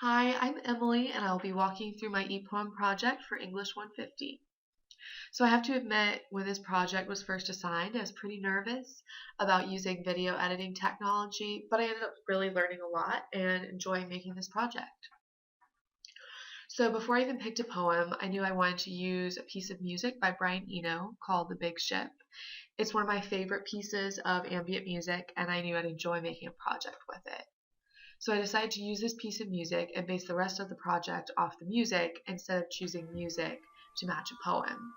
Hi, I'm Emily, and I'll be walking through my ePoem project for English 150. So I have to admit, when this project was first assigned, I was pretty nervous about using video editing technology, but I ended up really learning a lot and enjoying making this project. So before I even picked a poem, I knew I wanted to use a piece of music by Brian Eno called The Big Ship. It's one of my favorite pieces of ambient music, and I knew I'd enjoy making a project with it. So I decided to use this piece of music and base the rest of the project off the music instead of choosing music to match a poem.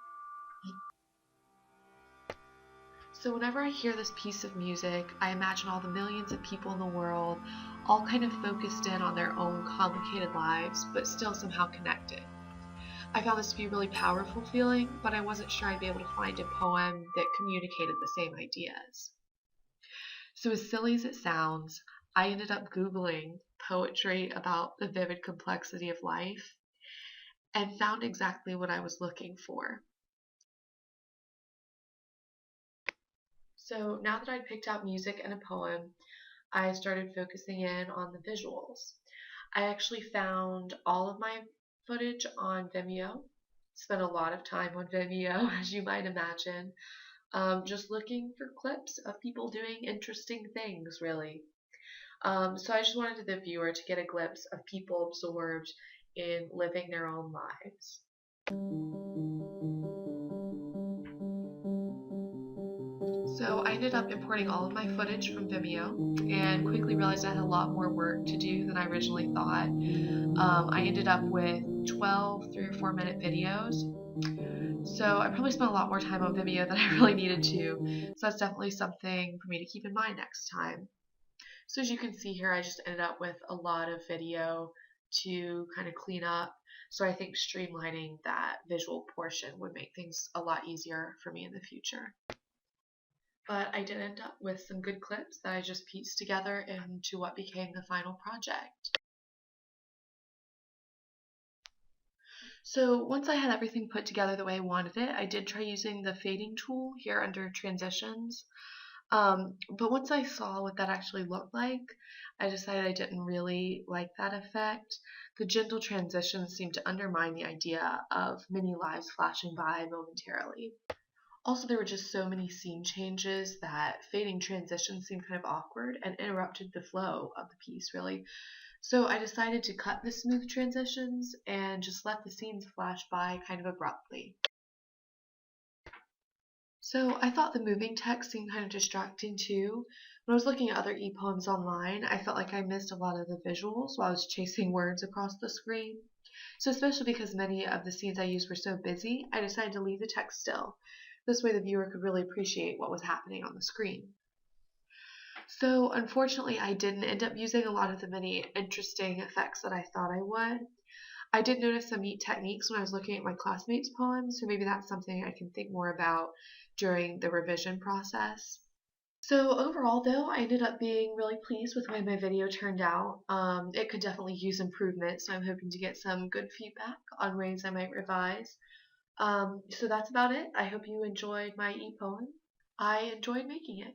So whenever I hear this piece of music, I imagine all the millions of people in the world all kind of focused in on their own complicated lives, but still somehow connected. I found this to be a really powerful feeling, but I wasn't sure I'd be able to find a poem that communicated the same ideas. So as silly as it sounds, I ended up Googling poetry about the vivid complexity of life and found exactly what I was looking for. So now that I'd picked out music and a poem, I started focusing in on the visuals. I actually found all of my footage on Vimeo. Spent a lot of time on Vimeo, as you might imagine, just looking for clips of people doing interesting things, really. So I just wanted the viewer to get a glimpse of people absorbed in living their own lives. So I ended up importing all of my footage from Vimeo and quickly realized I had a lot more work to do than I originally thought. I ended up with 12 3 or 4 minute videos. So I probably spent a lot more time on Vimeo than I really needed to. So that's definitely something for me to keep in mind next time. So as you can see here, I just ended up with a lot of video to kind of clean up. So I think streamlining that visual portion would make things a lot easier for me in the future. But I did end up with some good clips that I just pieced together into what became the final project. So once I had everything put together the way I wanted it, I did try using the fading tool here under transitions. But once I saw what that actually looked like, I decided I didn't really like that effect. The gentle transitions seemed to undermine the idea of many lives flashing by momentarily. Also, there were just so many scene changes that fading transitions seemed kind of awkward and interrupted the flow of the piece, really. So I decided to cut the smooth transitions and just let the scenes flash by kind of abruptly. So I thought the moving text seemed kind of distracting too. When I was looking at other e-poems online, I felt like I missed a lot of the visuals while I was chasing words across the screen. So especially because many of the scenes I used were so busy, I decided to leave the text still. This way the viewer could really appreciate what was happening on the screen. So unfortunately, I didn't end up using a lot of the many interesting effects that I thought I would. I did notice some neat techniques when I was looking at my classmates' poems, so maybe that's something I can think more about during the revision process. So overall, though, I ended up being really pleased with the way my video turned out. It could definitely use improvement, so I'm hoping to get some good feedback on ways I might revise. So that's about it. I hope you enjoyed my e-poem. I enjoyed making it.